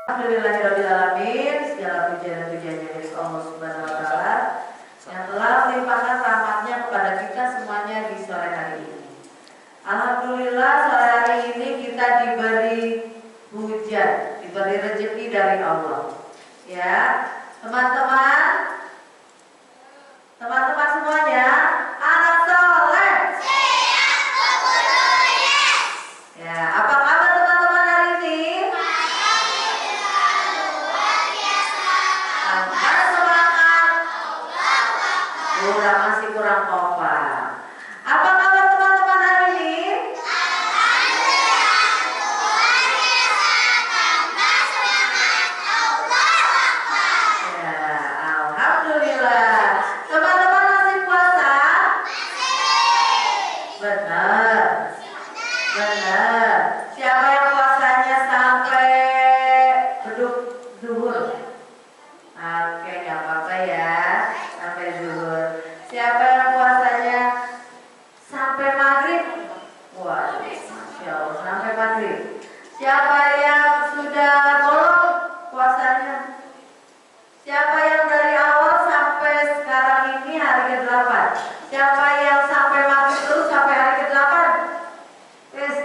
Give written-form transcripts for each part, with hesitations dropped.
Alhamdulillahirrahmanirrahim. Segala pujian dan pujian milik Allah Subhanahu wa Ta'ala yang telah melimpahkan rahmatnya kepada kita semuanya di sore hari ini. Alhamdulillah sore hari ini kita diberi hujan, diberi rezeki dari Allah. Ya, teman-teman semuanya, anak soleh. Ya, apa kabar teman-teman hari ini? Kurang, masih kurang kompak. Apa kabar teman-teman hari ini? Ya, alhamdulillah. Teman-teman masih puasa? Benar. Benar. Siapa yang puasanya sampai beduk zuhur? Oke, nggak apa-apa ya, sampai zuhur. Siapa yang puasanya sampai maghrib? Wah, Masya Allah, sampai maghrib. Siapa yang sudah bolong puasanya? Siapa yang dari awal sampai sekarang ini hari ke-8? Siapa yang sampai maghrib terus sampai hari ke-8?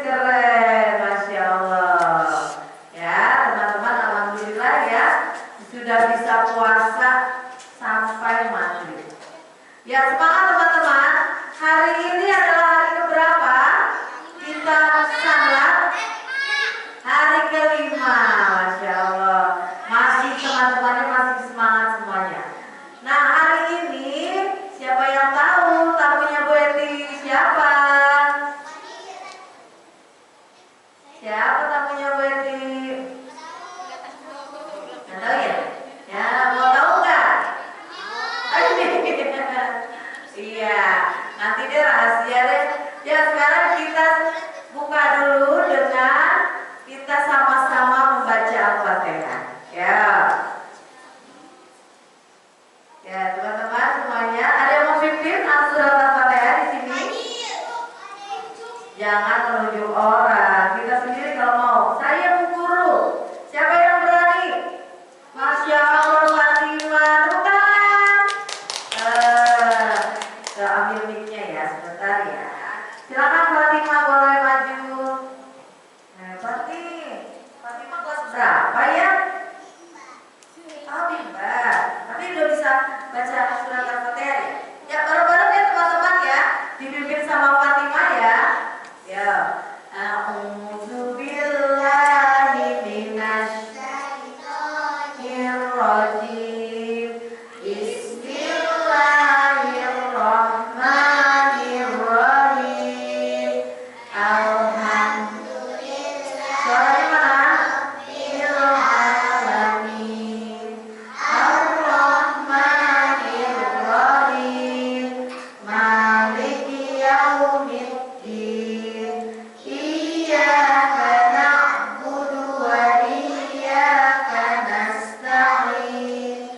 Keren, Masya Allah. Ya, teman-teman, alhamdulillah ya, sudah bisa puasa sampai maghrib. Ya, semangat teman-teman. Hari ini adalah hari keberapa? Kita salat hari ke-5. Masya Allah. Masih teman-temannya masih semangat semuanya. Nah, hari ini siapa yang tahu tamunya Bu Eti siapa? Siapa tamunya Bu Eti? Nggak tahu ya? Ya, mau tahu nggak? Iya, nanti deh rahasia deh. Ya, sekarang kita buka dulu dengan kita sama-sama membaca Al-Fatihah. Ya. Ya, teman-teman semuanya, ada yang mau pimpin surat Al-Fatihah di sini? Jangan menunjuk orang, kita sendiri kalau mau. Saya Bu Guru. Siapa yang berani? Masya Allah, Fatimah, tepuk tangan. Ambil mic-nya ya, sebentar ya. Silakan Fatimah, boleh maju. Fatimah kelas berapa ya? Oh, bimbang. Tapi udah bisa baca surat Al-Fatihah ya? Ya, bareng-bareng ya teman-teman ya. Dipimpin sama Fatimah ya. Ya. A'udzu billahi minasy syaithanir rajim. Bismillahirrahmanirrahim. Maliki yaumiddin. Iyyaka na'budu wa iyyaka nasta'in.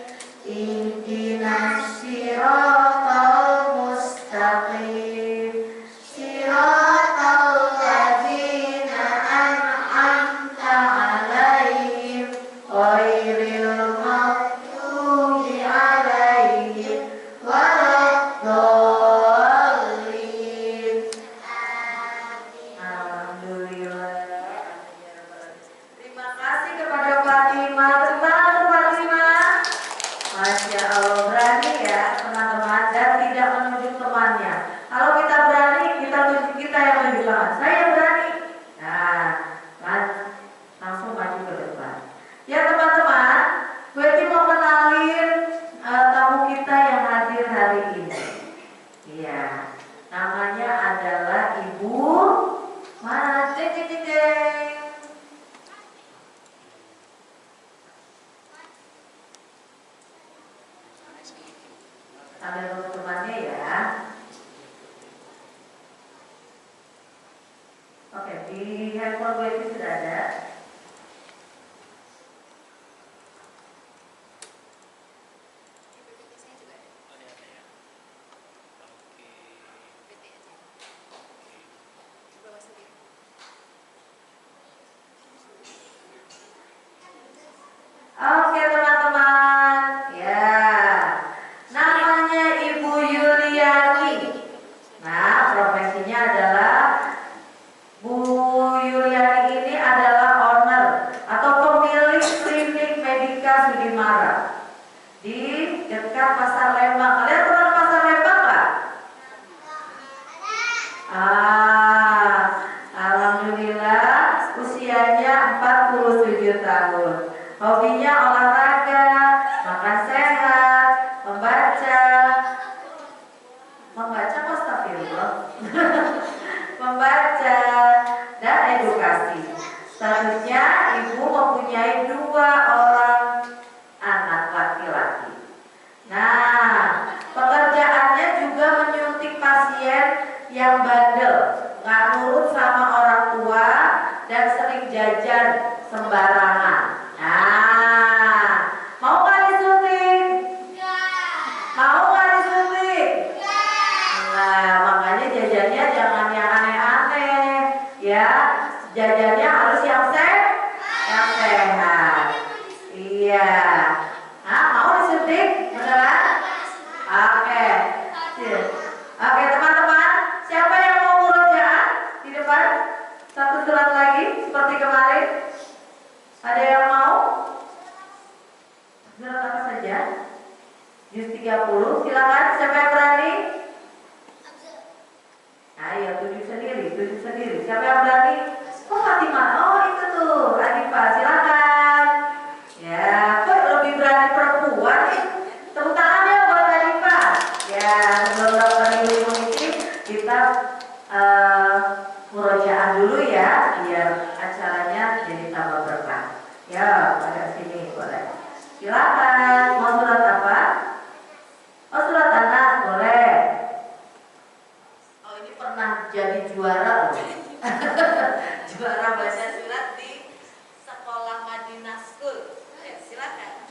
Ihdinas siratal mustaqim. Siratal ladzina an'amta 'alaihim ghairil maghdubi 'alaihim waladdallin. Alhamdulillah. Terima kasih kepada Fatimah. Terima Fatimah. Masya Allah, berani ya teman-teman, dan tidak menunjuk temannya. Kalau kita berani, kita tunjuk, kita yang menunjuk teman. Saya berani. Nah, langsung maju ke depan. Ya teman-teman, Bu Eti mau kenalin tamu kita yang hadir hari ini. Iya, namanya adalah Ibu Ceng. Sambil nunggu temannya ya. Oke, di handphone gue itu sudah ada. astagfirullah. Membaca dan edukasi. Selanjutnya, ibu mempunyai 2 orang anak laki-laki. Nah, pekerjaannya juga menyuntik pasien yang bandel, nggak nurut sama orang tua dan sering jajan sembarangan. Nah, mau nggak disuntik? Mau nggak disuntik? Nah, makanya jajannya jangan yang aneh-aneh, ya. Jajannya harus yang sehat. Iya. Nah, mau disuntik? Beneran? Oke. Oke, teman-teman. Siapa yang mau murojaah di depan? 1 surat lagi seperti kemarin. Ada yang mau? Surat apa saja? Juz 30. Silakan. Siapa yang berani? Ayo, tujuh sendiri. Siapa yang berani? Oh, Fatimah. Oh, itu tuh. Adifah, silakan. Ya, kok lebih berani perempuan nih? Tepuk tangan ya buat Adifah. Ya, sebelum daftar ilmu ini kita murojaah dulu ya, biar acaranya jadi tambah berkah. Ya, pada sini boleh. Silakan. Mau surat apa? Oh, surat anak boleh. Oh, ini pernah jadi juara loh. Juara baca surat di sekolah Madinah School. Ya, silakan.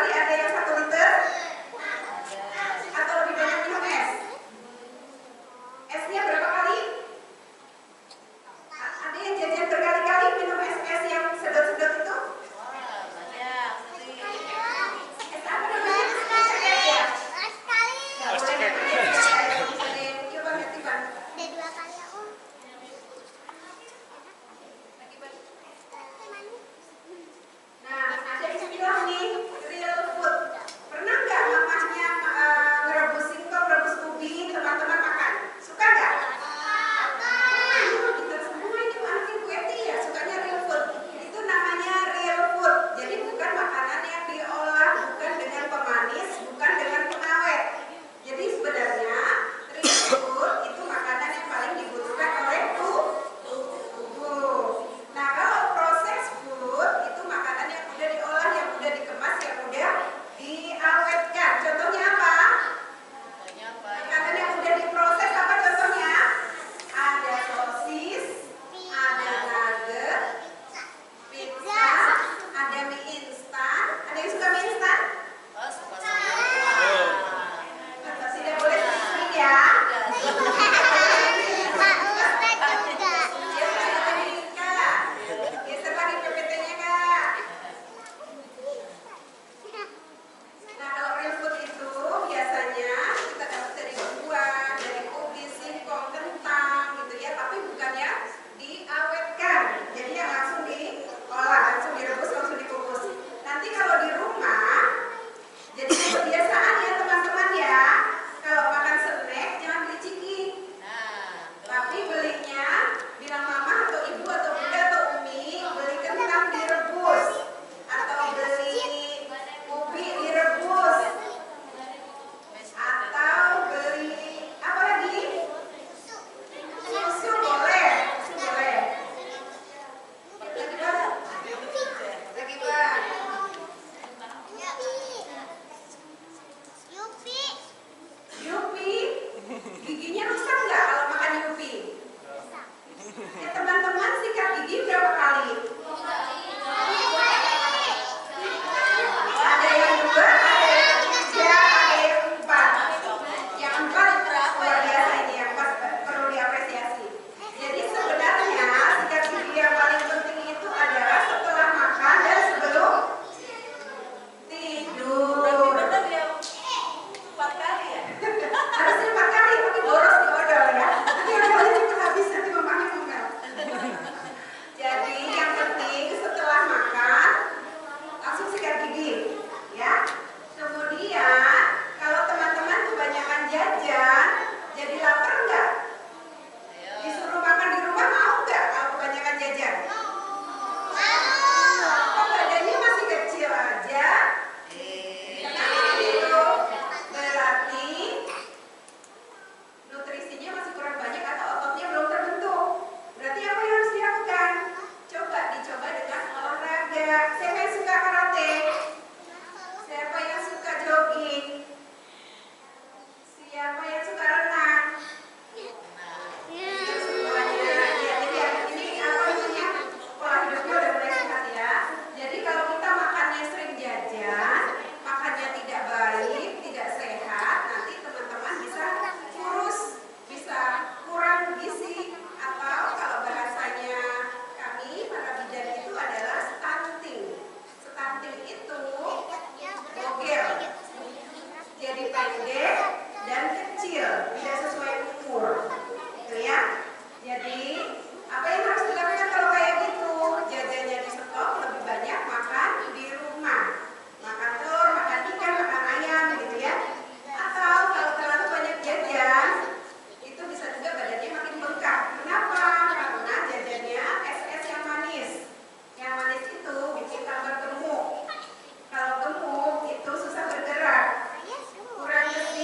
kali ada yang 1 liter? Atau lebih banyak minum es? Esnya berapa kali? Ada yang jajan berkali-kali minum es yang sedot-sedot itu? Es apa namanya? Es ya? Nggak boleh es. Coba ngerti Bang. Nah, ada istilah nih, real food. Pernah nggak mamahnya ngerebus singkong, rebus ubi, teman-teman makan? Suka nggak? Kita semua ini anaknya kueti ya, sukanya real food. Itu namanya real food. Jadi bukan makanan yang diolah, bukan dengan pemanis, bukan dengan pengawet. Jadi sebenarnya real food itu makanan yang paling dibutuhkan oleh tubuh. Nah, kalau proses food itu makanan yang udah diolah, yang udah dikemas, yang udah diawetkan. Contohnya apa? Makanan yang udah diproses apa contohnya? Ada sosis, ada nugget, pizza, ada mie instan. Ada yang suka mie instan? Tidak boleh sering ya. Geser lagi PPT-nya Kak. Nah, kalau real food itu biasanya kita dapat dari buah, dari ubi, singkong, kentang gitu ya, tapi bukan yang diawetkan. Jadi yang langsung diolah, langsung direbus, langsung dikukus. Nanti kalau di rumah, jadi kebiasaan ya teman-teman ya, kalau makan snack jangan beli ciki. Tapi belinya, bilang mama atau ibu atau bunda atau umi, beli kentang direbus atau beli ubi direbus atau beli apa lagi? Susu boleh, susu boleh. Lagi Bang? Lagi Bang? Yupi, giginya rusak nggak kalau makan yupi? Ya teman-teman, sikat gigi berapa kali? Ada yang 2, ada yang 3, ada yang 4. Yang 4 luar biasa ini, yang 4 perlu diapresiasi. Jadi sebenarnya sikat gigi yang paling penting itu adalah setelah makan dan sebelum tidur. Harusnya 4 kali, tapi boros di odol ya. Nanti odolnya cepat habis, nanti mamanya ngomel. Jadi yang penting setelah makan langsung sikat gigi, ya. Kemudian kalau teman-teman kebanyakan jajan, jadi lapar nggak? Disuruh makan di rumah mau nggak kalau kebanyakan jajan? Kok badannya masih kecil aja? Kenapa gitu? Berarti nutrisinya masih kurang banyak atau ototnya belum terbentuk. Berarti apa yang harus dilakukan? Dicoba dengan olahraga. Siapa yang suka karate? Siapa yang suka jogging? Siapa yang suka renang? Semuanya. Ya, jadi ini apa namanya? Pola hidupnya udah mulai sehat ya. Jadi kalau kita makannya sering jajan, makannya tidak baik, tidak sehat, nanti teman-teman bisa kurus, bisa kurang gizi, atau kalau bahasanya kami para bidan itu adalah stunting. Stunting itu bogel, jadi pendek dan kecil, tidak sesuai umur, gitu ya. Jadi apa yang harus dilakukan kalau kayak gitu? Jajannya di stop, lebih banyak makan di rumah, makan telur, makan ikan, makan ayam, gitu ya. Atau kalau terlalu banyak jajan, itu bisa juga badannya makin bengkak. Kenapa? Karena jajannya es-es yang manis. Yang manis itu bikin tambah gemuk. Kalau gemuk itu susah bergerak, kurang gesit.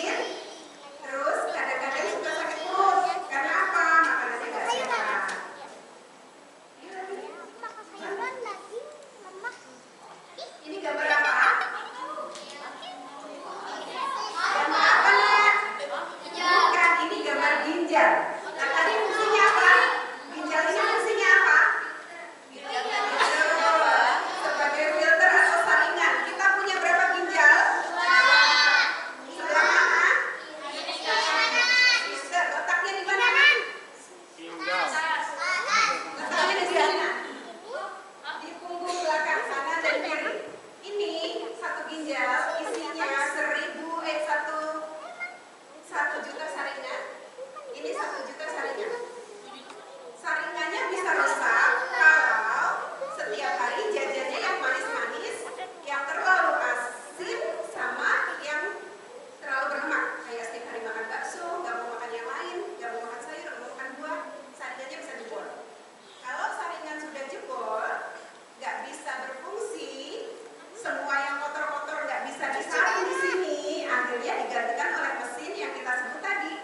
mobilnya digantikan oleh mesin yang kita sebut tadi.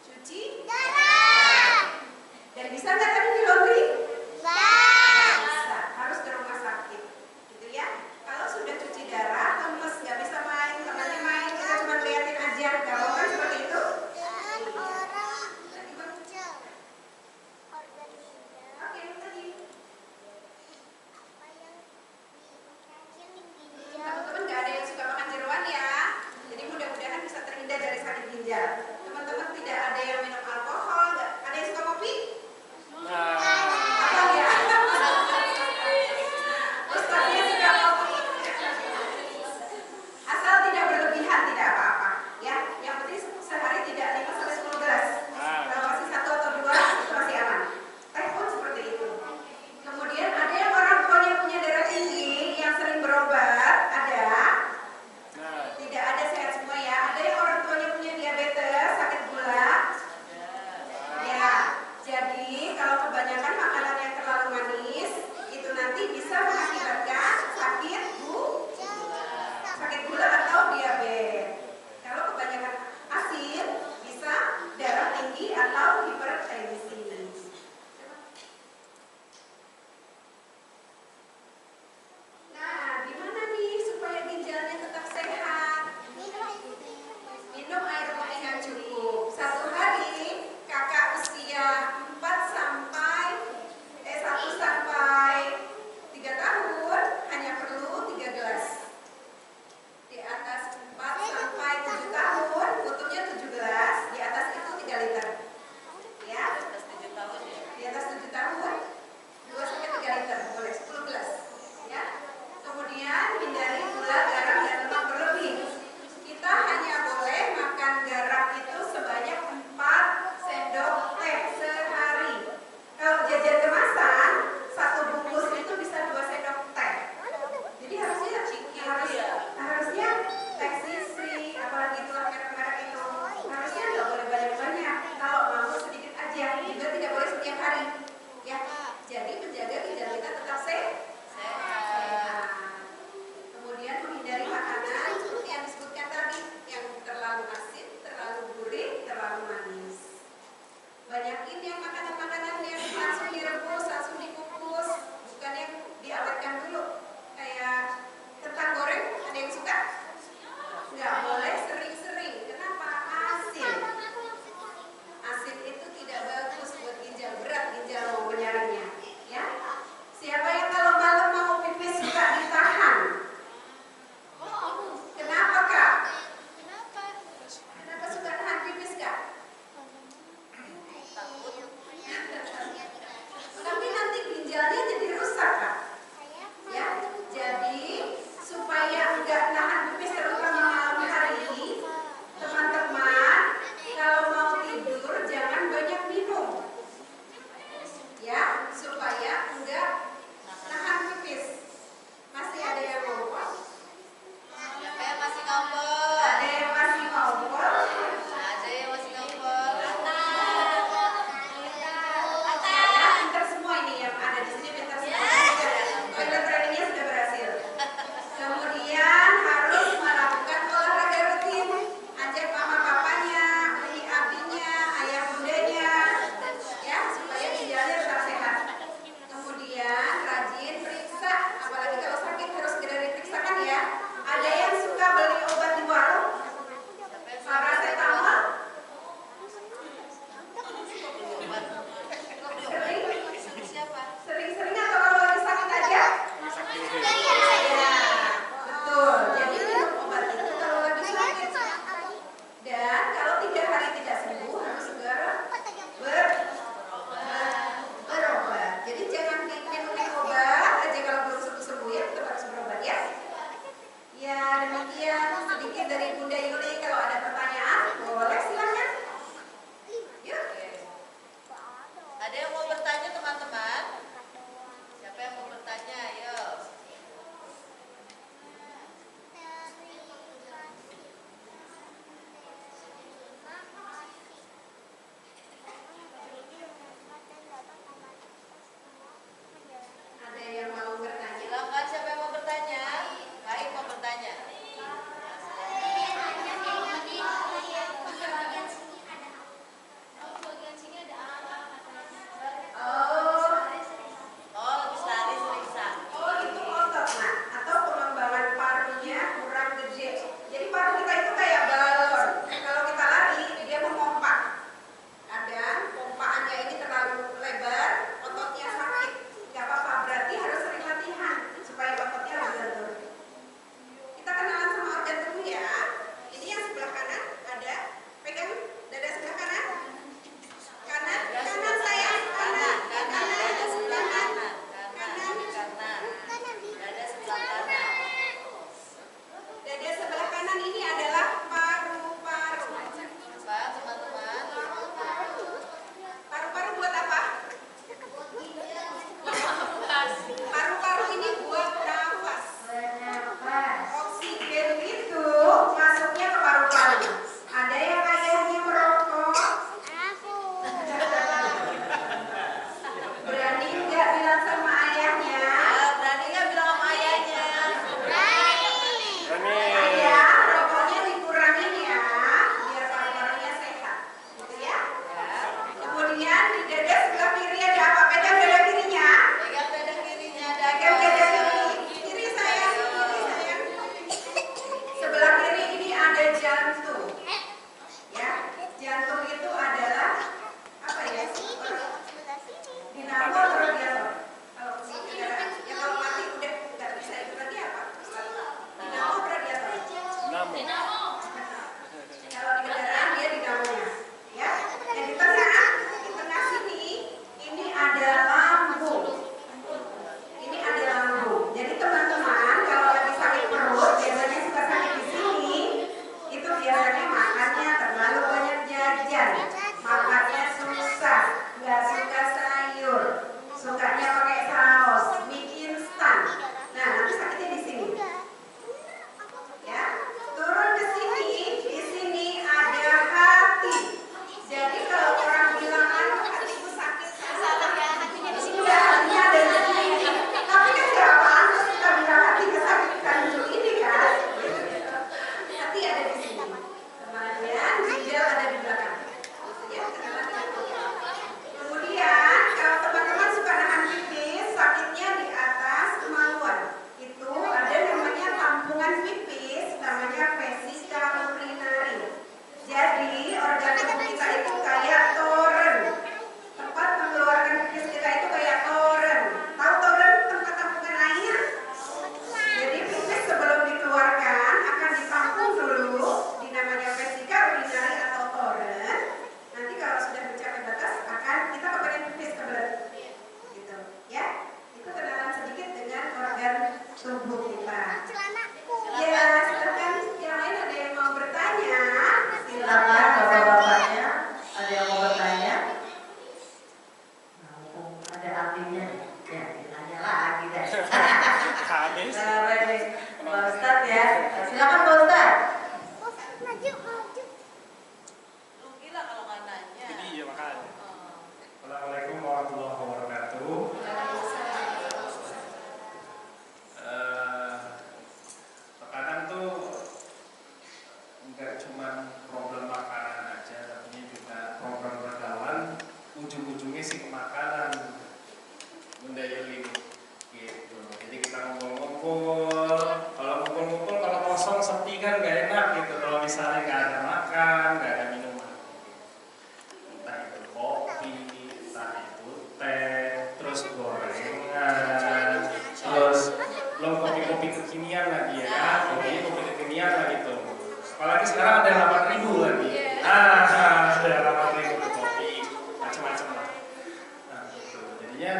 Cuci darah. Dan bisa nggak tadi di laundry? Bisa, harus ke rumah sakit, gitu ya. Kalau sudah cuci darah, lemes, nggak bisa main, temannya main, kita cuma liatin aja, nggak mau kan seperti itu? Oke, tadi. Teman-teman nggak ada yang suka makan jeroan ya, jadi mudah-mudahan bisa terhindar dari sakit ginjal. Teman-teman tidak ada yang minum alkohol, nggak ada yang suka kopi? Apa ya? Ustaznya suka kopi. Asal tidak berlebihan, tidak apa-apa. Ya, yang penting sehari tidak 5 sampai 10 gelas. Kalau masih 1 atau 2 itu masih aman. Teh pun seperti itu. Kemudian ada yang orang tuanya punya darah tinggi yang sering berobat, ada. Tidak ada, sehat semua ya. Ada yang orang tuanya punya diabetes, sakit gula. Ya, jadi kalau kebanyakan makanan yang terlalu manis itu nanti bisa mengakibatkan sakit gula atau diabetes. Kalau kebanyakan asin bisa darah tinggi atau hipertensi. Nah, gimana nih supaya ginjalnya tetap sehat? Minum air putih yang cukup. Satu hari kakak usia 1 sampai 3 tahun hanya perlu 3 gelas. Di atas 4 sampai 7 tahun butuhnya 7 gelas, di atas itu 3 liter. Ya? Di atas 7 tahun 2 sampai 3 liter, boleh 10 gelas. Ya? Kemudian hindari gula, garam, dan lemak berlebih. Kita hanya boleh makan garam itu sebanyak 4 sendok teh sehari. Kalau jajan kemasan, 1 bungkus itu bisa 2 sendok teh. Jadi harusnya teh sisri, apalagi itulah merek-merek itu, harusnya nggak boleh banyak-banyak. Kalau mau sedikit aja, juga tidak boleh setiap hari. Ya, jadi menjaga ginjal kita tetap sehat. Kemudian menghindari makanan seperti yang disebutkan tadi, yang terlalu asin, terlalu gurih, terlalu manis. Banyakin yang makanan-makanan yang langsung direbus, langsung dikukus, bukan yang diawetkan dulu. Kayak kentang goreng, ada yang suka? Nggak boleh sering-sering. Kenapa? Asin. Asin itu tidak bagus buat ginjal, berat ginjal mau menyaringnya. Ya. Siapa yang kalau malam mau pipis suka ditahan? Kenapa, Kak? Kenapa suka tahan pipis, Kak? Tapi nanti ginjalnya jadi rusak, Kak. Ya, jadi supaya enggak nahan pipis terutama malam hari, teman-teman kalau mau tidur jangan banyak minum. Ya, supaya enggak nahan pipis. Masih ada yang ngompol? Siapa yang masih ngompol? Ada yang masih ngompol? Ada yang masih ngompol. Ya, pintar semua ini yang ada di sini, pintar semua. Toilet trainingnya sudah berhasil. Kemudian harus melakukan olahraga rutin. Ajak mama papanya, umi abinya, ayah bundanya, ya supaya ginjalnya tetap sehat. Kemudian rajin periksa, apalagi kalau sakit harus segera diperiksakan ya. Ada yang suka beli obat di warung? Paracetamol? Sering-sering atau kalau lagi sakit aja? Ya, betul. Jadi minum obat itu kalau lagi sakit. Dan kalau 3 hari tidak sembuh harus segera berobat. Jadi jangan minum obat aja kalau belum sembuh ya, tetap harus berobat ya. Ya demikian sedikit dari Bunda Yuli. Kalau ada pertanyaan boleh silakan. Yuk. Ada yang mau bertanya, teman-teman? Siapa yang mau bertanya? Ayo. Ada yang mau bertanya? Silakan, siapa yang mau bertanya? Baik, mau bertanya. Kalau di kendaraan dia dinamonya, ya. Dan di tengah sini ini ada lambung. Ini ada lambung. Jadi teman-teman kalau lagi sakit perut biasanya suka sakit di sini, itu biasanya makannya terlalu banyak jajan, makannya susah, nggak suka sayur, sukanya pakai saus, mie instan. Nah nanti sakitnya di sini. Ya, turun ke sini, di sini ada hati. Jadi kalau orang bilang hatiku sakit, salah ya, hatinya di sini. Udah hatinya ada di sini. Tapi kan nggak pantas kita bilang hatinya sakit bukan di ini kan? Hati ada di sini. Kemudian ginjal ada di belakang. Ya, kenalan dengan ginjal. Kemudian kalau teman-teman suka nahan pipis, sakitnya di atas kemaluan. Itu ada namanya tampungan pipis, namanya vesika urinari. Jadi organ tubuh kita itu kayak toren. Tempat mengeluarkan pipis kita itu kayak toren. Tahu toren tempat tampungan air? Jadi pipis sebelum dikeluarkan akan ditampung dulu di namanya vesika urinari atau toren. Nanti kalau sudah mencapai batas akan kita kepengen pipis kebelet. Gitu, ya. Itu kenalan sedikit dengan organ tubuh kita. Ya, silakan yang lain ada yang mau bertanya? Silakan bapak-bapaknya, ada yang mau bertanya? Nah, mumpung ada ahlinya nih, ya ditanya lagi deh. Habis. Baik, Pak Ustadz ya, silakan Pak Ustadz. Rugi lah kalau nggak nanya. Jadi ya makanya. Assalamualaikum warahmatullahi wabarakatuh. Terkadang tuh nggak cuma problem makanan aja, tapi juga program pergaulan ujung-ujungnya sih ke makanan mendayain gitu. Jadi kita ngumpul-ngumpul, kalau kosong sepi kan nggak enak gitu. Kalau misalnya nggak ada makan, nggak ada minuman, entah itu kopi, entah itu teh, terus gorengan, terus belum kopi-kopi kekinian lagi ya, kopi kekinian lagi tuh. Apalagi sekarang ada 8.000 lagi. Nah, ada 8.000 kopi, macam-macam lah. Nah, gitu. Jadinya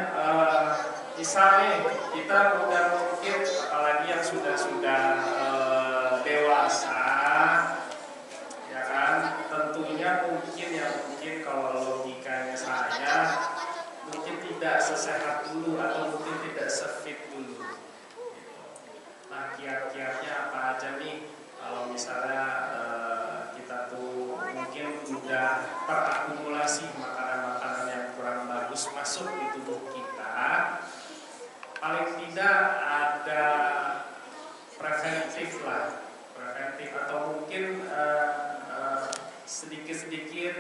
misalnya kita udah mungkin, apalagi yang sudah dewasa, ya kan, tentunya mungkin kalau logikanya saya mungkin tidak sesehat dulu atau mungkin tidak sefit dulu. Nah, kiat-kiatnya apa aja nih? Kalau misalnya kita tuh mungkin udah terakumulasi makanan-makanan yang kurang bagus masuk di tubuh kita, paling tidak ada preventif atau mungkin sedikit-sedikit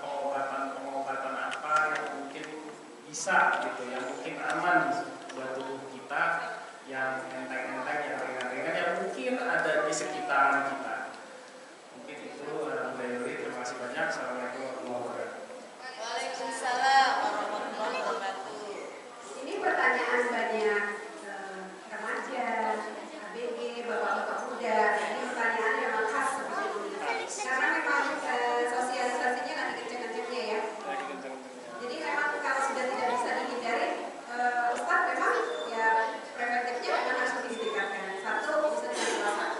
pengobatan apa yang mungkin bisa gitu, yang mungkin aman buat tubuh kita, yang enteng-enteng, yang ringan-ringan, yang mungkin ada di sekitaran kita. Mungkin itu terima kasih banyak. Assalamualaikum warahmatullahi wabarakatuh. Waalaikumsalam warahmatullahi wabarakatuh. Ini pertanyaan banyak remaja, ABG, bapak-bapak muda. Ini pertanyaan yang memang khas seperti ini. Karena memang sosialisasinya lagi kenceng-kencengnya ya. Jadi memang kalau sudah tidak bisa dihindari, Ustadz memang ya preventifnya memang harus ditingkatkan. Satu, bisa dilakukan.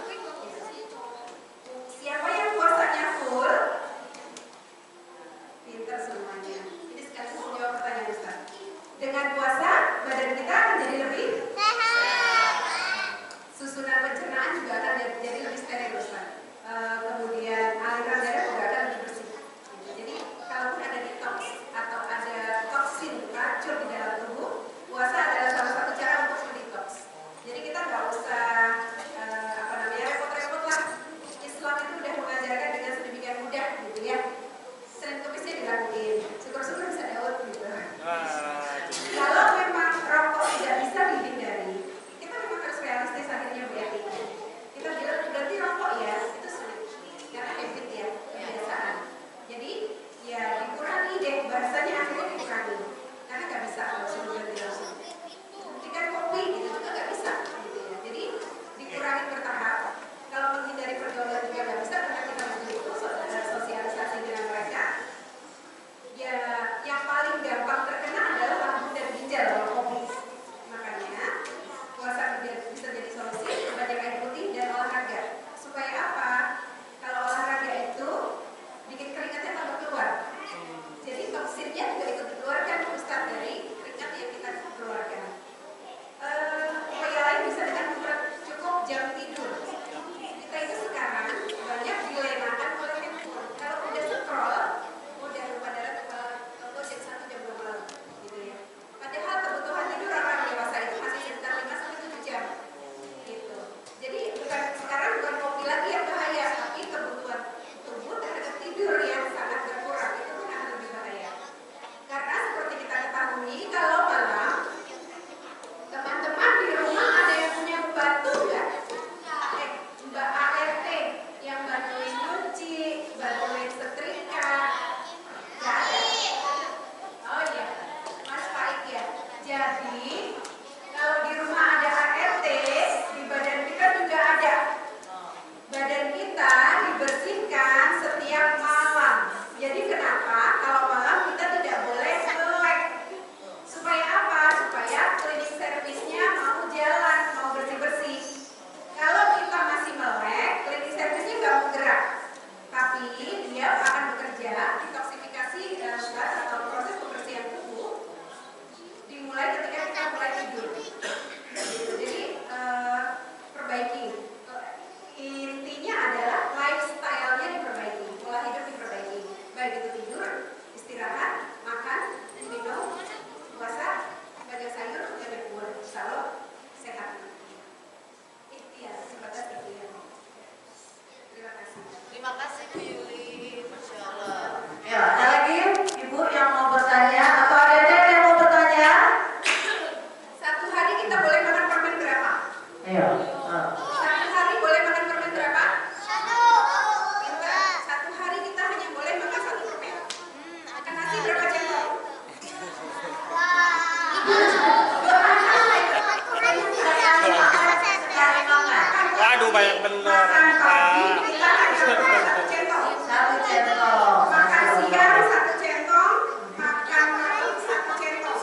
benar. Makan pagi kita hanya makan 1 centong. 1 centong. Makan siang 1 centong, makan malam 1 centong.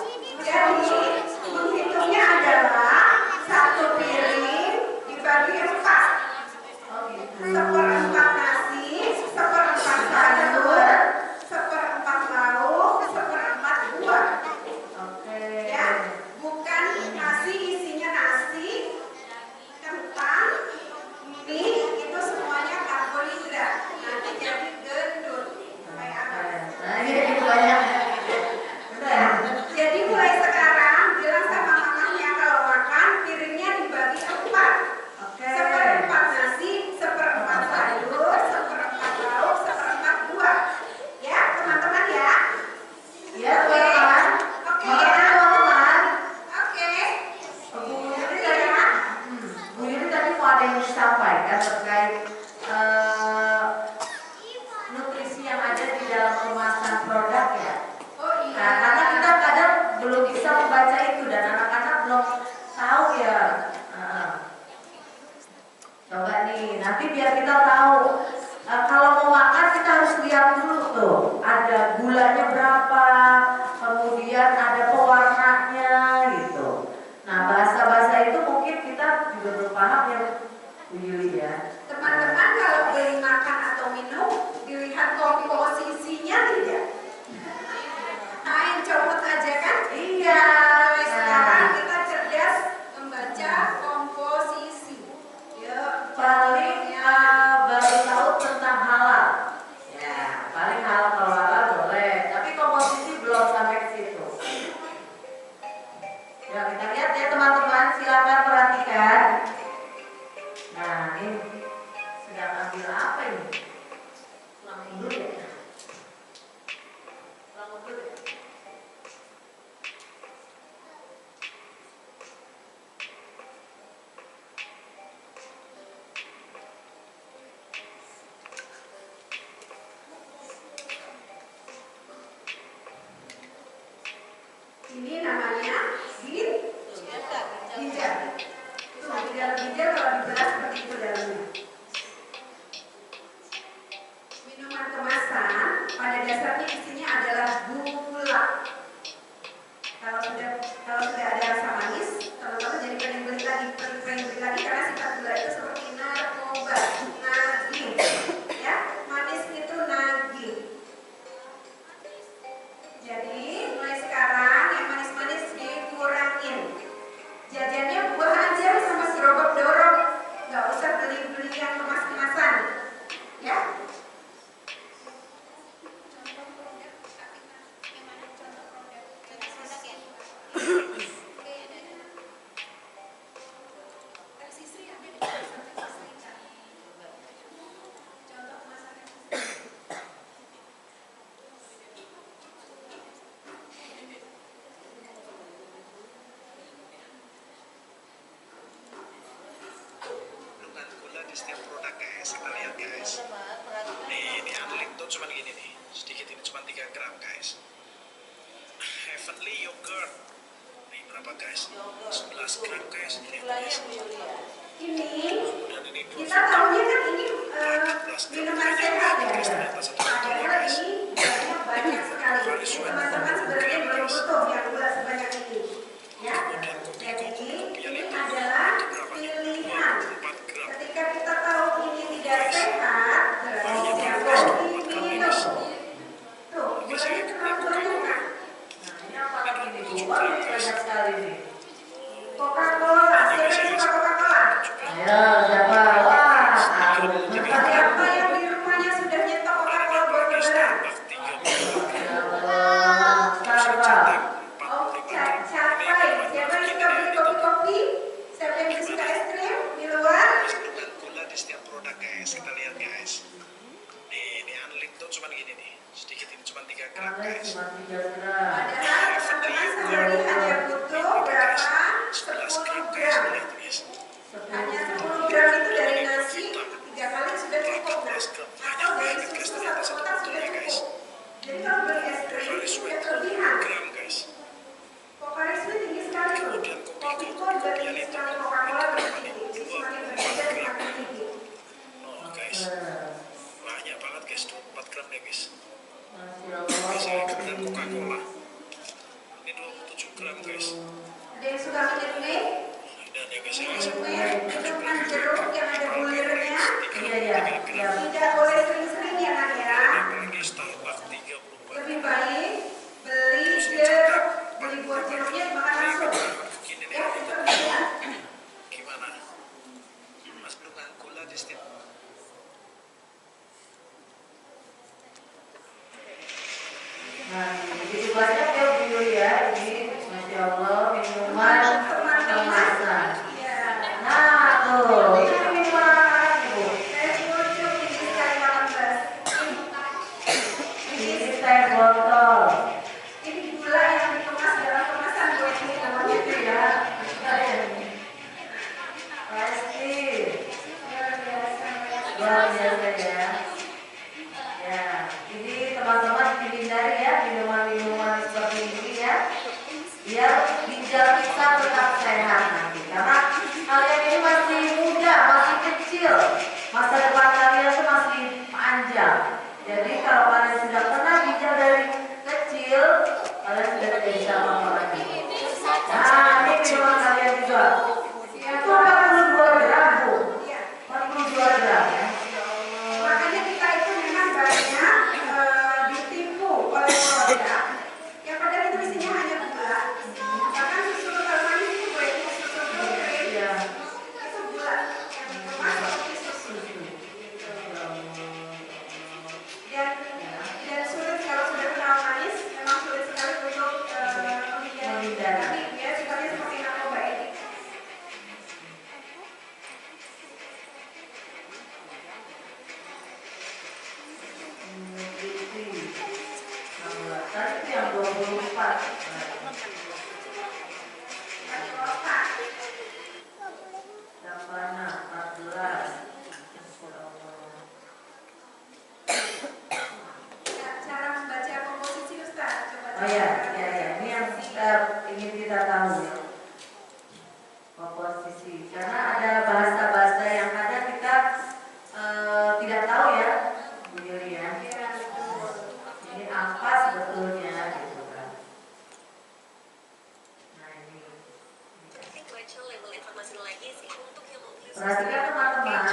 Jadi menghitungnya adalah 1 piring dibagi 4. Oh gitu. 1/4 nasi, 1/4 sayur, 1/4 lauk, 1/4 buah. Oke. Ya, bukan nasi isinya nasi, kentang, mie, itu semuanya karbohidrat. Nanti jadi gendut. Kayak apa? Nah, ini banyak. Udah. Jadi mulai sekarang bilang sama mamanya kalau makan piringnya dibagi 4. Oke. 1/4 nasi, 1/4 sayur, 1/4 lauk, 1/4 buah. Ya, teman-teman ya. Ya, teman-teman. Oke Makasih, ya. teman-teman. Oke. Bu Yuri tadi, Bu Yuri tadi mau ada yang disampaikan terkait nutrisi yang ada di dalam kemasan produk ya. Oh Nah, iya. karena kita kadang belum bisa membaca itu dan anak-anak belum tahu ya. Coba nih, nanti biar kita tahu. Kalau mau makan kita harus lihat dulu tuh, ada gulanya berapa, kemudian ada pewarnanya gitu. Nah, bahasa-bahasa itu mungkin kita juga belum paham ya, Bu Yuli ya. Teman-teman kalau beli makan atau minum dilihat komposisinya tidak? Main comot aja kan? Iya. Mulai sekarang kita cerdas membaca komposisi. Yuk. Paling baru tahu tentang halal. Ya, paling halal kalau halal boleh, tapi komposisi belum sampai ke situ. Ya, kita lihat ya teman-teman, silakan perhatikan. Nah, ini sedang ambil apa ini? Tulang mundur ya? Tulang mundur ya? Ini namanya ginjal. Tuh, ginjal kalau dibelah seperti itu dalamnya. Minuman kemasan pada dasarnya isinya adalah gula. Kalau sudah ada rasa manis, teman-teman jadi pengen beli lagi karena sifat gula itu seperti narkoba, nagih. Ya, manis itu nagih. Jadi mulai sekarang yang manis-manis dikurangin. Jajannya buah aja sama gerobak dorong, nggak usah beli-beli yang kemas-kemasan. Ya. Kandungan gula di setiap produk guys, kita lihat guys. Ini unlimited tuh cuman gini nih, sedikit ini cuma 3 gram guys. Heavenly yogurt, ini berapa guys? 11 gram guys, ini guys. Ini Dan ini kita tahunya kan ini minuman sehat ya. guys, ternyata 1 Padahal contohnya guys. ini gulanya banyak sekali. Jadi teman-teman sebenarnya belum butuh yang gula sebanyak ini. Ya. Jadi ini adalah pilihan. 4 gram. Ketika kita tahu ini tidak sehat, berarti jangan diminum. Tuh, gulanya terlalu banyak kan? Nah, ini apa lagi nih, Bu? Wah, ini banyak sekali nih. Coca-Cola, siapa yang suka Coca-Cola? Ayo, siapa? Wah, aku. Siapa yang di rumahnya sudah nyetok Coca-Cola buat lebaran? Starbucks. Oh, capai. Siapa yang suka beli kopi-kopi? Siapa yang suka es krim di luar? Kandungan gula di setiap produk guys, kita lihat guys. Ini unlimited tuh cuman gini nih, sedikit ini cuma 3 gram guys. Cuma 3 gram. Padahal teman-teman sehari hanya butuh berapa? 10 gram. Hanya 10 gram itu dari nasi 3 kali sudah cukup nah. Atau dari susu 1 kotak sudah cukup. Jadi kalau beli es krim tidak kelebihan. Pokarisnya tinggi sekali tuh. Kopi kok juga tinggi sekali, Coca-Cola lebih tinggi. Jadi semakin berbeda semakin tinggi. iya. Ya. Tidak boleh sering-sering ya nak ya. Apalagi Starbucks 30 baht. Lebih baik beli jeruk, beli buah jeruknya dimakan langsung. Begini nih, Ya, itu bisa. gimana? Mas dengan gula di setiap Nah, begitu banyak ya Bu Yuli ya. Ini Masya Allah minuman kemasan. Ya. Nah tuh, ini minuman Bu. Saya cucuk ini sekali makan beras. Ini teh botol. Ini gula yang dikemas dalam kemasan gue ini namanya itu ya. Pasti Luar biasa. luar biasa ya. Ya, ini teman-teman dihindari ya minuman-minuman seperti ini ya. Biar ginjal kita tetap sehat nanti. Karena kalian ini masih muda, masih kecil. Masa depan kalian itu masih panjang. Jadi kalau kalian sudah kena ginjal dari kecil, kalian sudah tidak bisa apa-apa lagi. Nah, ini minuman kalian juga. Itu 42 gram Bu. Iya. 42 gram ya. Makanya kita itu memang banyak ditipu oleh produk yang padahal itu isinya hanya gula. Bahkan susu kental manis itu gue itu susu krim Iya. itu gula yang dikemas seperti susu. Dan sulit kalau sudah kenal manis memang sulit sekali untuk menghindari. Tapi ya sifatnya seperti narkoba ini. Tadi itu yang 24. Savana 14. Cara membaca komposisi Ustaz, coba. Oh ya. Ini yang ingin kita tahu ya. Komposisi. Karena ada bahasa-bahasa yang kadang kita tidak tahu ya, Bu Yuli ya. Ini apa sebetulnya gitu kan. Nah ini. Perhatikan teman-teman,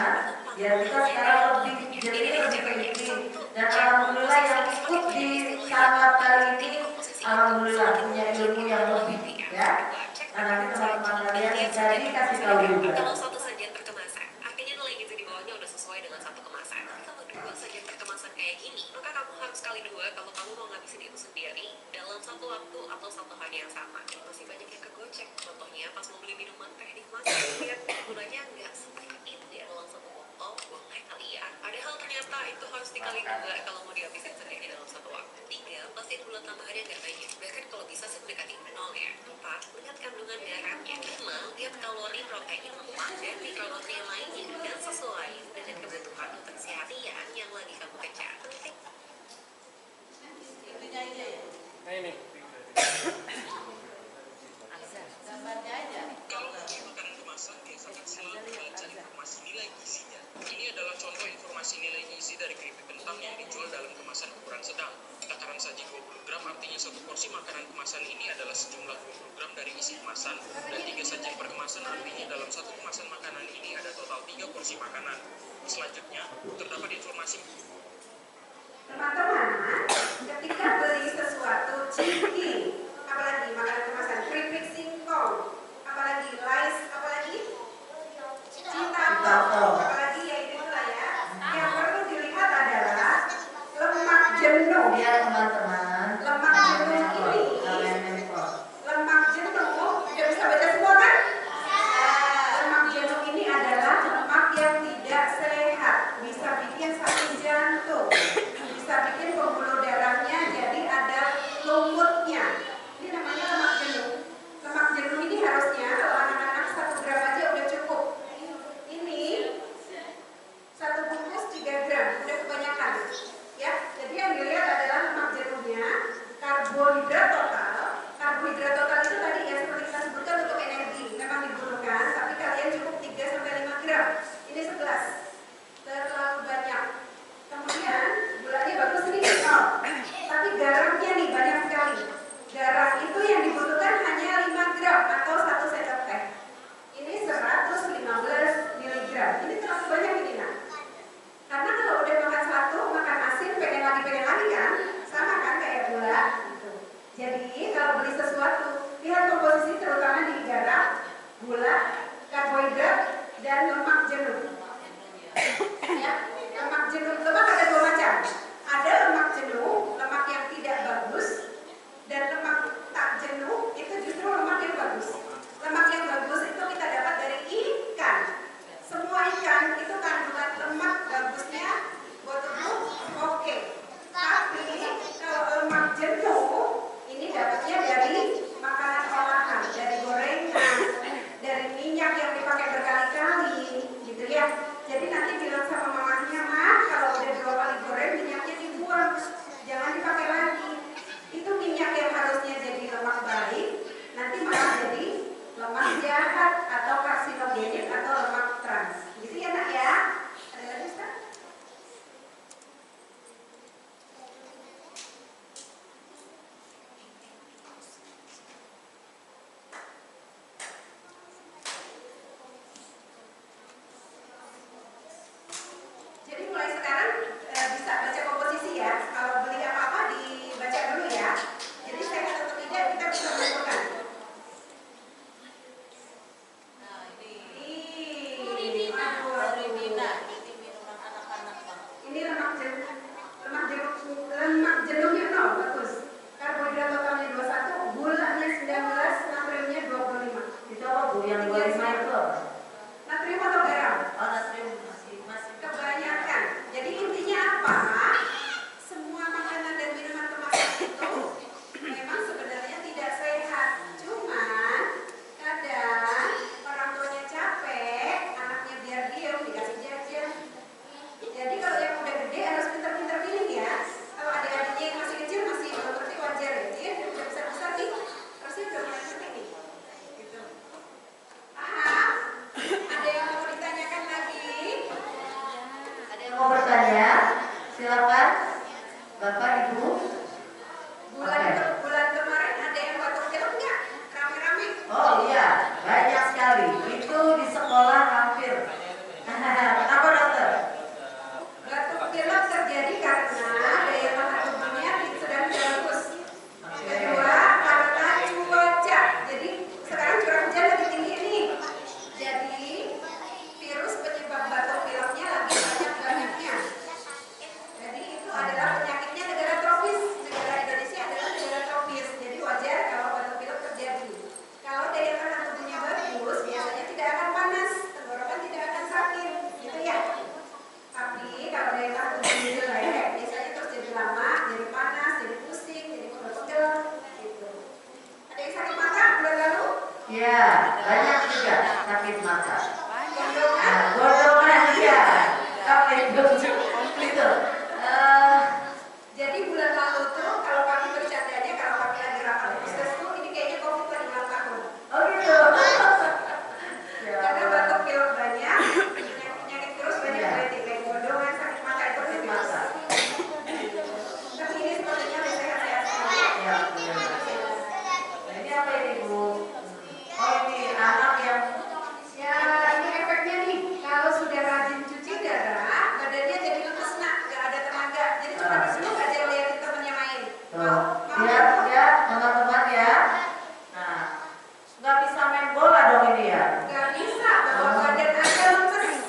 biar kita sekarang lebih jadi lebih teliti. Dan alhamdulillah yang ikut di sangat kali ini, alhamdulillah punya ilmu yang lebih ya. Nah nanti teman-teman kalian jadi kasih tahu juga. Kalau satu sajian terkemasan, artinya nilai gizi di bawahnya udah sesuai dengan satu kemasan. Tapi kalau dua sajian terkemasan kayak gini, maka kamu harus kali dua kalau kamu mau ngabisin itu sendiri dalam satu waktu atau satu hari yang sama. Masih banyak yang kegocek. Contohnya pas mau beli minuman teh di kemasan, lihat gunanya nggak sebanyak itu ya dalam satu botol. Boleh kali ya. Padahal ternyata itu harus dikali dua kalau mau dihabisin sendiri dalam satu waktu. 3, pasti gula tambahannya nggak banyak. Bahkan kalau bisa sih mendekati 0 ya. 4, lihat kandungan garamnya. 5, lihat kalori, protein, lemak, dan mikronutri lainnya dan sesuai dengan kebutuhan nutrisi harian yang lagi kamu kejar. Penting. Itunya aja ya. Nah ini. Gambarnya aja. Kalau beli makanan kemasan, biasakan selalu membaca informasi nilai gizinya. Ini adalah contoh informasi nilai gizi dari keripik kentang yang dijual dalam kemasan ukuran sedang. Takaran saji 20 gram artinya satu porsi makanan kemasan ini adalah sejumlah 20 gram dari isi kemasan. Dan 3 sajian per kemasan artinya dalam satu kemasan makanan ini ada total 3 porsi makanan. Selanjutnya, terdapat informasi Teman-teman, ketika beli sesuatu ciki, apalagi makanan kemasan, keripik singkong, apalagi lais, apalagi citato, apalagi ya itulah ya. Yang perlu dilihat adalah lemak jenuh. Ya teman-teman. Lemak jenuh ini, Kalian mentor. lemak jenuh, udah bisa baca semua kan? Lemak jenuh ini adalah lemak yang tidak sehat, bisa bikin sakit jantung, bisa bikin pembuluh darahnya jadi ada lumutnya. Ini namanya lemak jenuh. Lemak jenuh ini harusnya kalau anak-anak 1 gram aja udah cukup. Ini 1 bungkus 3 gram, udah kebanyakan. Ya, jadi yang dilihat adalah lemak jenuh ya. Lemak jenuh, lemak ada dua macam. Ada lemak jenuh, lemak yang tidak bagus, dan lemak tak jenuh itu justru lemak yang bagus. Lemak yang bagus itu kita dapat dari ikan. Semua ikan itu kandungan lemak bagusnya buat tubuh oke. Tapi kalau lemak jenuh ini dapatnya dari makanan olahan, dari gorengan, dari minyak yang dipakai berkali-kali, gitu ya. Jadi nanti bilang sama mamanya, "Mak, kalau udah 2 kali goreng minyaknya dibuang, jangan dipakai lagi." Itu minyak yang harusnya jadi lemak baik, nanti malah jadi lemak jahat atau karsinogenik atau lemak trans. Gitu ya nak ya. Ada lagi Ustaz? Jadi mulai sekarang bisa baca komposisi ya. Kalau beli apa-apa dibaca dulu ya. Jadi sehat atau tidak kita bisa menentukan. Nah, ini Aduh, Ridina, ini minuman anak-anak Bang. ini lemak jenuhnya 0, bagus. Karbohidrat totalnya 21, gulanya 19, natriumnya 25. Itu apa Bu? Yang 25 itu apa? Natrium atau garam? Oh, natrium masih Kebanyakan. Jadi intinya apa? Semua makanan dan minuman kemasan itu memang sebenarnya tidak sehat. Cuman kadang orang tuanya capek, anaknya biar diem dikasih jajan. Jadi kalau yang udah gede harus pintar-pintar pilih ya. Kalau adik-adiknya yang masih kecil masih belum ngerti wajar ya. Dia udah besar-besar nih, harusnya udah mulai ngerti nih. Gitu. Paham? Ada yang mau ditanyakan lagi? Ada yang mau bertanya? Silakan. Bapak, Ibu. Bulan kemarin ada yang batuk pilek nggak? Rame-rame. Oh iya, banyak sekali. Itu di sekolah hampir. Apa dokter? Batuk pilek terjadi karena daya tahan tubuhnya sedang tidak bagus. Kedua, karena cuaca. Jadi sekarang curah hujan lagi tinggi nih. Jadi virus penyebab batuk pileknya lagi banyak-banyaknya. Jadi itu adalah penyakitnya negara tropis. Negara Indonesia adalah negara tropis. Jadi wajar kalau batuk pilek terjadi. Kalau daya tahan tubuhnya bagus, biasanya tidak akan panas, tenggorokan tidak akan sakit, gitu ya. Tapi kalau daya tahan tubuhnya jelek, biasanya terus jadi lama, jadi panas, jadi pusing, jadi pegel-pegel, gitu. Ada yang sakit mata bulan lalu? Ya, banyak juga sakit mata. Gondongan? Nah, gondongan ya. Apa itu? Itu. Jadi bulan lalu tuh kalau kami bercandanya kalau kami lagi rapat khusus tuh ini kayaknya COVID lagi ulang tahun. Oh gitu. Karena batuk pilek banyak, penyakit virus banyak berarti kayak gondongan, sakit mata itu Sakit virus. mata. Tapi ini sepertinya lebih sehat-sehat semua. Ya, benar. Nah, ini apa ini Bu? Oh ini anak yang Ya ini efeknya nih, kalau sudah rajin cuci darah, badannya jadi lemes nak, nggak ada tenaga. Jadi cuma duduk aja liatin temennya main. tuh, lihat ya teman-teman ya. Nah, nggak bisa main bola dong ini ya. Nggak bisa, bawa badan aja lemes.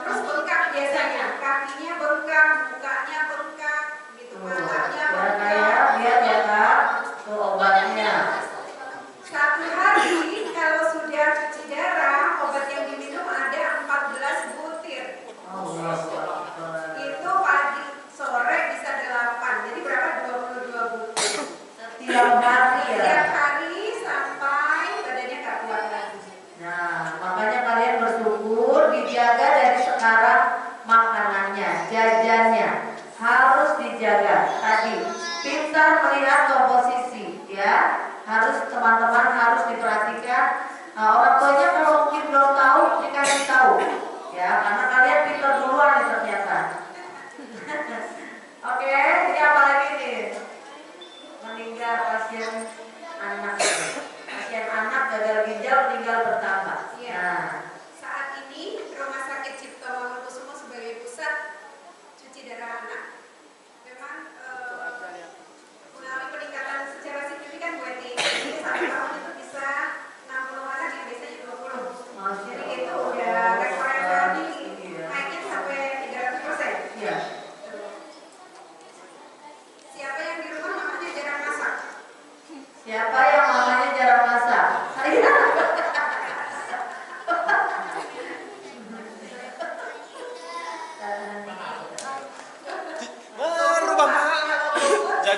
Terus bengkak biasanya, kakinya bengkak, mukanya bengkak, gitu, matanya Ya bengkak. kayak lihat ya Kak, tuh obatnya. 1 hari kalau sudah cuci darah, obat yang diminum ada 14 butir. Allah Akbar. Itu pagi, sore bisa 8. Jadi berapa? 22 butir. Setiap hari ya. Setiap hari sampai badannya gak kuat lagi. Nah, makanya kalian bersyukur dijaga dari sekarang makanannya, jajannya harus dijaga. Tadi pintar melihat komposisi ya. Harus teman-teman harus diperhatikan. Nah, orang tuanya kalau mungkin belum tahu dikasih tahu ya, karena kalian pintar duluan nih ternyata. Oke, ini apa lagi nih? Meninggal pasien anak gagal ginjal meninggal bertambah. Iya. Nah, Saat ini Rumah Sakit Cipto Mangunkusumo sebagai pusat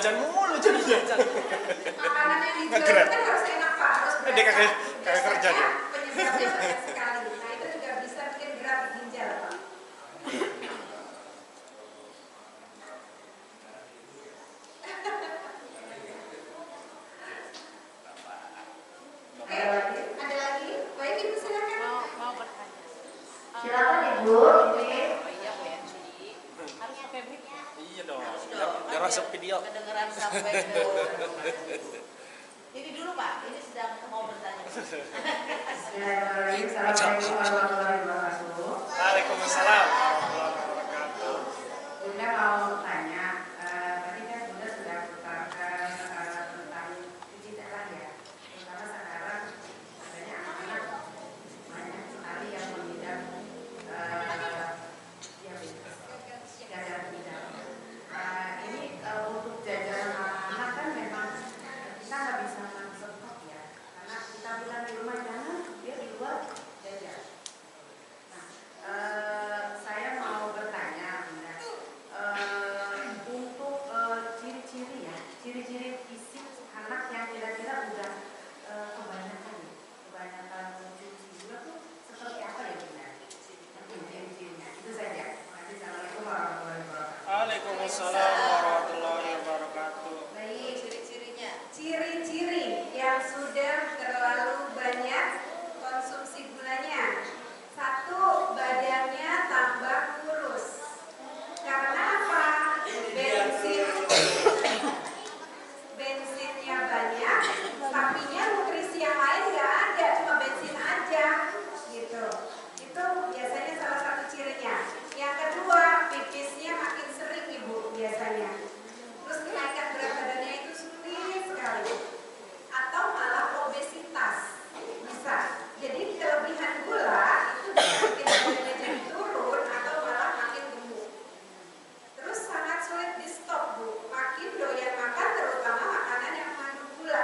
jajan mulu jadi jajan. Makanan yang dijual Nge-grab. kan harus enak Pak, harus Dia berasa. kagak kerja dia. Penyebabnya banyak sekali. Nah itu juga bisa bikin berat di ginjal Pak. Oke, ada lagi? Baik Ibu silakan. Mau bertanya. Silakan Ibu. Ini. Oh iya Bu Yanti. Harus pakai mic ya? Iya dong. Dong, Biar masuk video. Kedengeran sampai ke. Ini dulu Pak, ini sedang mau bertanya. Assalamualaikum warahmatullahi wabarakatuh. Waalaikumsalam warahmatullahi wabarakatuh. Bunda mau tanya, tadi kan Bunda sudah putarkan tentang digital ya, terutama sekarang adanya anak-anak banyak sekali yang mengidap diabetes, gagal ginjal. Ini untuk jajanan anak-anak kan memang kita nggak bisa langsung stok ya, karena kita bilang di rumah jangan, dia di luar jajan. Nah, saya mau bertanya, Bunda, untuk ciri-ciri ya, ciri-ciri fisik anak yang kira-kira udah kebanyakan konsumsi gula tuh seperti apa ya, Bunda? Ciri-cirinya itu saja. Assalamualaikum warahmatullahi wabarakatuh. Waalaikumsalam warahmatullahi wabarakatuh. Baik, Ciri-cirinya. ciri-ciri yang sudah terlalu banyak konsumsi gulanya. Satu, badannya tambah kurus. Karena apa? Bensinnya banyak, tapinya nutrisi yang lain nggak ada, cuma bensin aja, gitu. Itu biasanya salah satu cirinya. Yang kedua, pipisnya makin sering Ibu biasanya. Terus kenaikan berat badannya itu sulit sekali. Atau malah obesitas bisa. Jadi kelebihan gula itu bisa bikin badannya jadi turun atau malah makin gemuk. Terus sangat sulit di stop Bu. Makin doyan makan terutama makanan yang mengandung gula.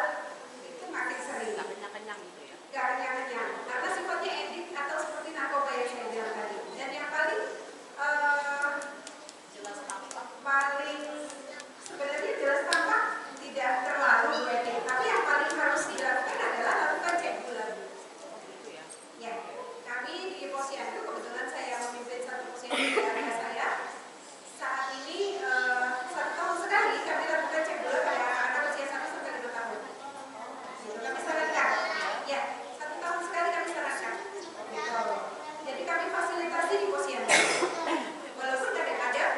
Itu makin sering. Nggak kenyang-kenyang gitu ya. Gak kenyang-kenyang. Karena sifatnya edik atau seperti narkoba yang saya bilang tadi. Dan yang paling Jelas tampak. paling sebenarnya jelas tampak tidak terlalu berarti. Tapi yang paling harus dilakukan adalah lakukan cek gula Bu. Gitu ya. Ya, kami di Posyandu kebetulan saya memimpin satu posyandu di area saya. Saat ini 1 tahun sekali kami lakukan cek gula pada anak-anak usia 1 sampai 2 tahun. Gitu, kami sarankan. Ya, 1 tahun sekali kami sarankan. Gitu. Jadi kami fasilitasi di Posyandu. Walaupun kadang-kadang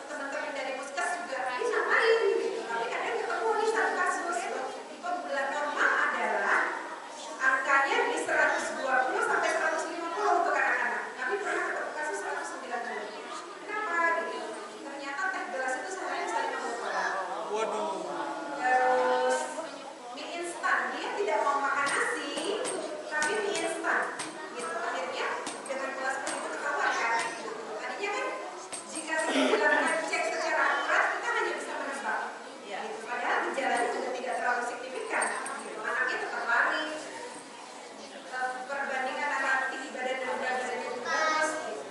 teman-teman dari Puskes juga ngapain gitu. Tapi kadang ketemu di satu kasus. Kok gula normal adalah angkanya di 120 sampai 150 untuk anak-anak. Kami pernah ketemu kasus 190. Kenapa gitu? Ternyata teh gelas itu sehari bisa 50 orang. Waduh. Terus mie instan, dia tidak mau makan nasi, tapi mie instan. Gitu. Akhirnya dengan gelas seperti itu ketahuan kan? Gitu. Tadinya kan jika tidak dilakukan cek secara akurat, kita hanya bisa menebak. Gitu. Padahal gejalanya juga tidak terlalu signifikan. Gitu. Anaknya tetap lari. Perbandingan antara tinggi badan dan berat badannya juga bagus. Gitu.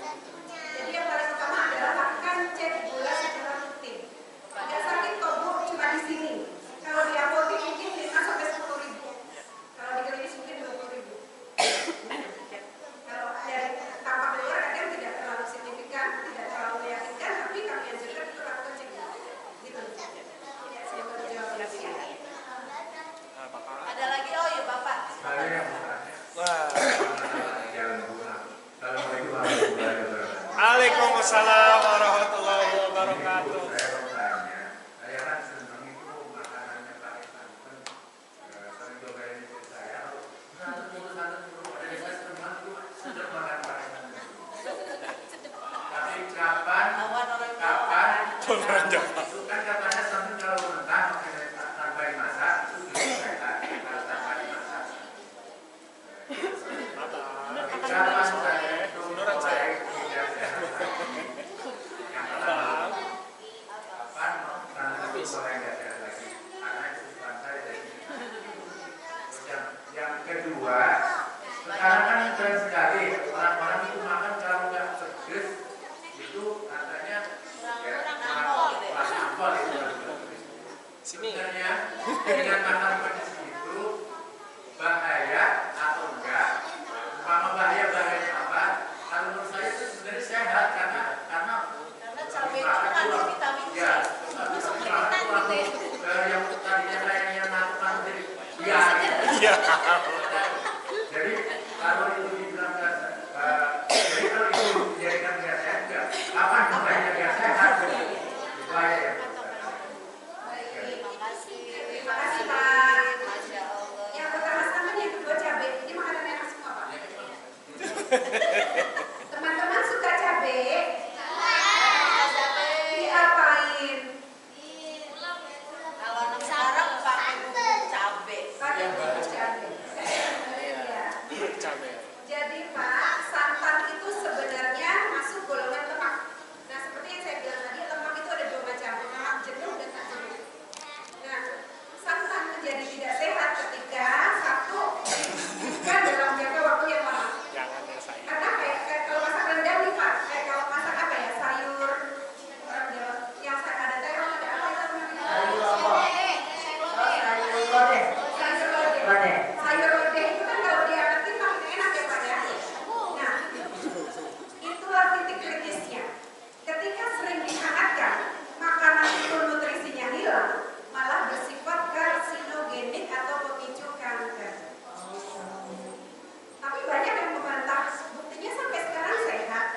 Jadi yang paling utama adalah lakukan cek gula secara rutin. Tidak sakit kok Bu, cuma di sini. Kalau di apotek mungkin 5 sampai 10 ribu. Kalau di klinis mungkin 20 ribu. Kalau dari tampak luar kadang tidak terlalu signifikan, tidak terlalu meyakinkan, tapi kami anjurkan untuk lakukan cek gula. Gitu. Ya, saya baru jawab lagi. Apakah? Ada lagi? Oh iya Bapak. Saya yang bertanya. Wah. Jalan pulang. Assalamualaikum warahmatullahi wabarakatuh. Waalaikumsalam warahmatullahi wabarakatuh. Saya mau tanya, saya kan senang itu makanannya pakai santan. Sering cobain istri saya, santan dulu. Ada yang saya senang itu sedap makan pakai santan. Tapi kapan Orang Jawa. itu kan katanya santan kalau mentah tanpa dimasak itu bisa kalau tanpa dimasak. Kapan saya itu Menurut saya. baik tidak sehat? Yang pertama, kapan santan itu boleh nggak sehat lagi? Karena itu bukan saya jadi. Yang kedua, sekarang kan tren sekali orang-orang itu makan kalau nggak pedes itu katanya ya kurang sebenarnya sehat karena cabai itu mengandung vitamin C. ya, yang tadinya kayaknya nanti ya. Iya. Jadi kalau itu dibilang jadi kalau itu dijadikan nggak sehat, kapan sebenarnya nggak sehat? Bahaya ya. Terima kasih. Terima kasih Pak. Masya Allah. Yang pertama sama yang kedua cabai. Ini makanan enak semua Pak. Teman-teman suka cabai? Diapain? Kalau anak sekarang pakai bubuk cabai. Pakai bubuk cabai. Iya. Cabai. Jadi Pak, santan itu sebenarnya masuk golongan lemak. Nah seperti yang saya bilang tadi, lemak itu ada dua macam, lemak jenuh dan tak jenuh. Nah, santan menjadi tidak sehat ketika satu dibutuhkan dalam jangka waktu yang lama. Jangan ya saya. Karena kayak kalau masak rendang nih Pak, kayak kalau masak apa ya, sayur orang Jawa, yang ada terong, ada apa itu namanya? Sayur apa? Sayur lodeh. Sayur lodeh. Lodeh. Sayur lodeh itu kan kalau diangetin makin enak ya Pak ya. Nah, itulah titik kritisnya. Ketika sering dihangatkan, makanan itu nutrisinya hilang, malah bersifat karsinogenik atau pemicu kanker. Tapi banyak yang membantah, buktinya sampai sekarang sehat.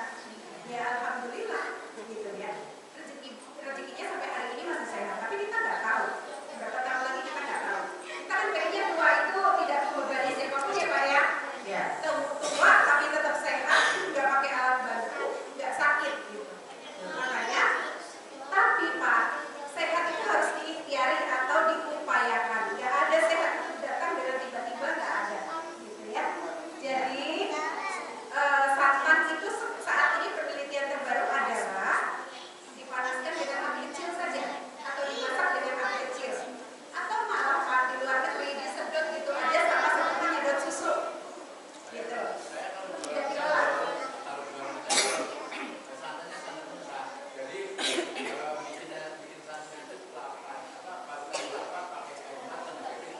Ya alhamdulillah, gitu ya. Rezekinya sampai hari ini masih sehat, tapi kita nggak tahu. Berapa tahun lagi kita nggak tahu. Kita kan pengennya tua itu tidak membebani siapapun ya Pak ya. Ya. Tua tapi tetap sehat, nggak pakai alat bantu, nggak sakit gitu. Makanya, tapi Pak, sehat itu harus diikhtiari atau diupayakan. Nggak ada sehat itu datang dengan tiba-tiba, nggak ada, gitu ya. Jadi santan itu saat ini penelitian terbaru adalah dipanaskan dengan api kecil saja atau dimasak dengan api kecil atau malah Pak di luar negeri disedot gitu aja sama seperti nyedot susu gitu tidak diolah.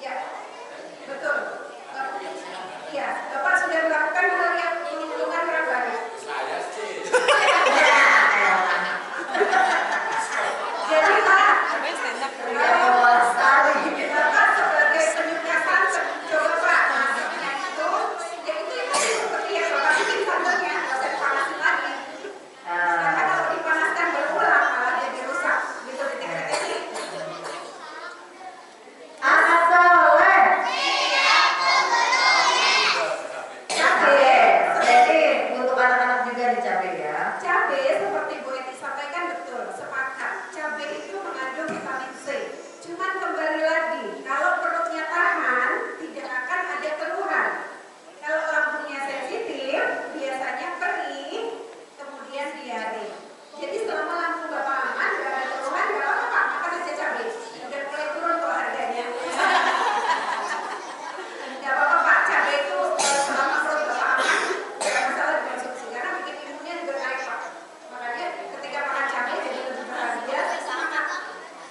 Ya betul. Iya Bapak sudah melakukan hal yang menguntungkan orang banyak. Jadi Pak, Ya Allah sekali. Bapak sebagai penyuka santan, coba Pak masaknya itu, ya itu seperti yang Bapak bikin santannya, nggak usah dipanasin lagi. Karena kalau dipanaskan berulang malah jadi rusak, gitu titik-titiknya. Anak soleh. Cabai. Jadi untuk anak-anak juga dicabai ya. Cabai seperti Bu Eti sampaikan betul, sepakat. Cabai itu mengandung vitamin C. Cuman kembali lagi, kalau perutnya tahan, tidak akan ada keluhan. Kalau lambungnya sensitif, biasanya perih, kemudian diare. Jadi selama lambung Bapak aman, nggak ada keluhan, nggak apa-apa, makan aja cabai. Udah mulai turun kok harganya. Nggak apa-apa Pak, cabai itu selama perut Bapak aman, nggak masalah dikonsumsi karena bikin imunnya juga naik Pak. Makanya ketika makan cabai jadi lebih bahagia, semangat,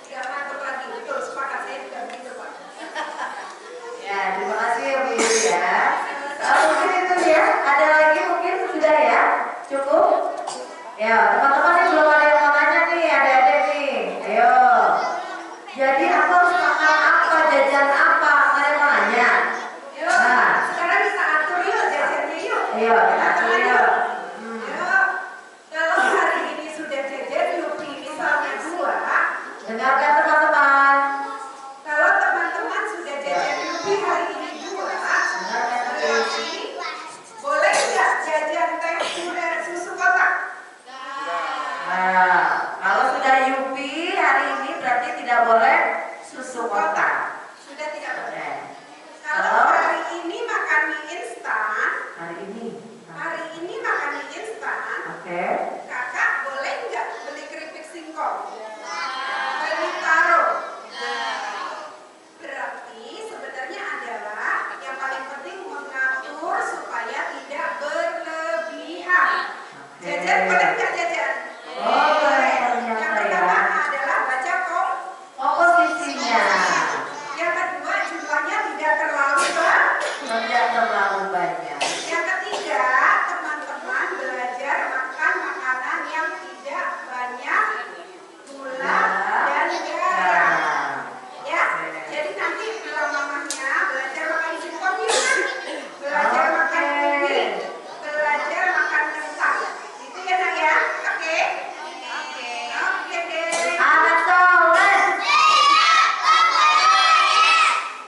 nggak ngantuk lagi. Betul, sepakat saya juga begitu Pak. Ya, terima kasih ya Bu Ibu ya. Mungkin itu ya. Ada lagi mungkin sudah ya. Cukup. Ya, teman-teman.